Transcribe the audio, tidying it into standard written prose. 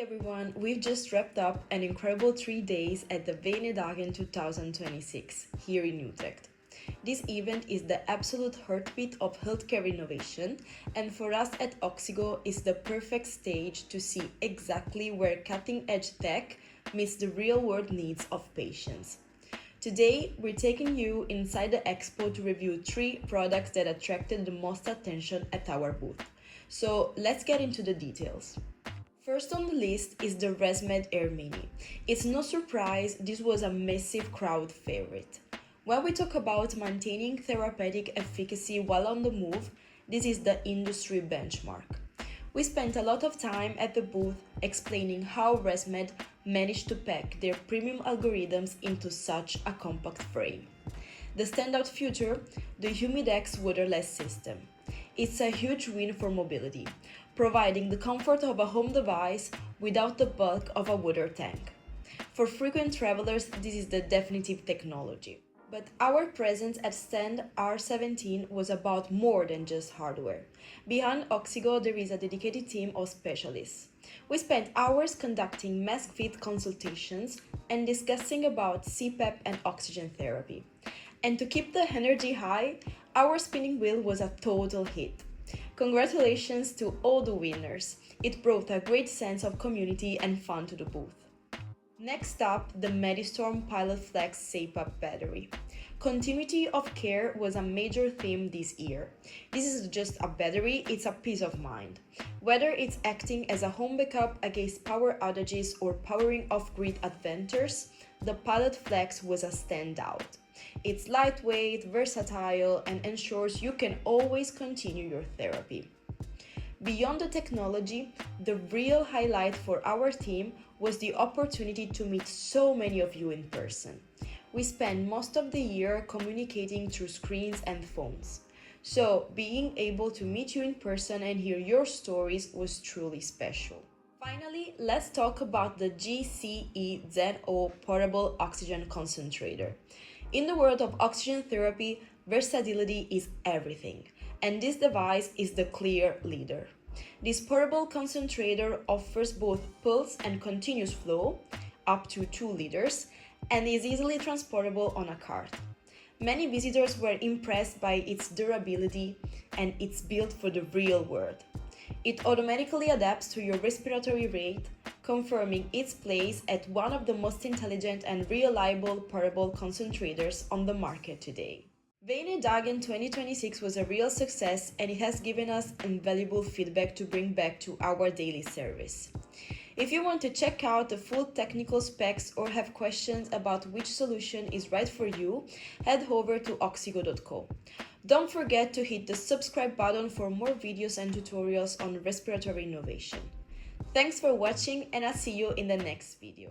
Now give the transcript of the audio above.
everyone, we've just wrapped up an incredible 3 days at the VeineDAGEN 2026 here in Utrecht. This event is the absolute heartbeat of healthcare innovation, and for us at Oxigo is the perfect stage to see exactly where cutting-edge tech meets the real-world needs of patients. Today, we're taking you inside the expo to review 3 products that attracted the most attention at our booth. So let's get into the details. First on the list is the ResMed Air Mini. It's no surprise this was a massive crowd favorite. When we talk about maintaining therapeutic efficacy while on the move, this is the industry benchmark. We spent a lot of time at the booth explaining how ResMed managed to pack their premium algorithms into such a compact frame. The standout feature, the Humidex waterless system. It's a huge win for mobility, providing the comfort of a home device without the bulk of a water tank. For frequent travelers, this is the definitive technology. But our presence at stand R17 was about more than just hardware. Behind Oxigo, there is a dedicated team of specialists. We spent hours conducting mask fit consultations and discussing about CPAP and oxygen therapy. And to keep the energy high, our spinning wheel was a total hit. Congratulations to all the winners. It brought a great sense of community and fun to the booth. Next up, the Medistorm Pilot Flex cpap battery. Continuity of care was a major theme this year. This is just a battery, it's a peace of mind. Whether it's acting as a home backup against power outages or powering off-grid adventures, the Pilot Flex was a standout. It's lightweight, versatile, and ensures you can always continue your therapy. Beyond the technology, the real highlight for our team was the opportunity to meet so many of you in person. We spent most of the year communicating through screens and phones. So, being able to meet you in person and hear your stories was truly special. Finally, let's talk about the GCE-ZO portable oxygen concentrator. In the world of oxygen therapy, versatility is everything, and this device is the clear leader. This portable concentrator offers both pulse and continuous flow, up to 2 liters, and is easily transportable on a cart. Many visitors were impressed by its durability, and it's built for the real world. It automatically adapts to your respiratory rate, confirming its place at one of the most intelligent and reliable portable concentrators on the market today. VeineDAGEN 2026 was a real success, and it has given us invaluable feedback to bring back to our daily service. If you want to check out the full technical specs or have questions about which solution is right for you, head over to oxigo.co. Don't forget to hit the subscribe button for more videos and tutorials on respiratory innovation. Thanks for watching, and I'll see you in the next video.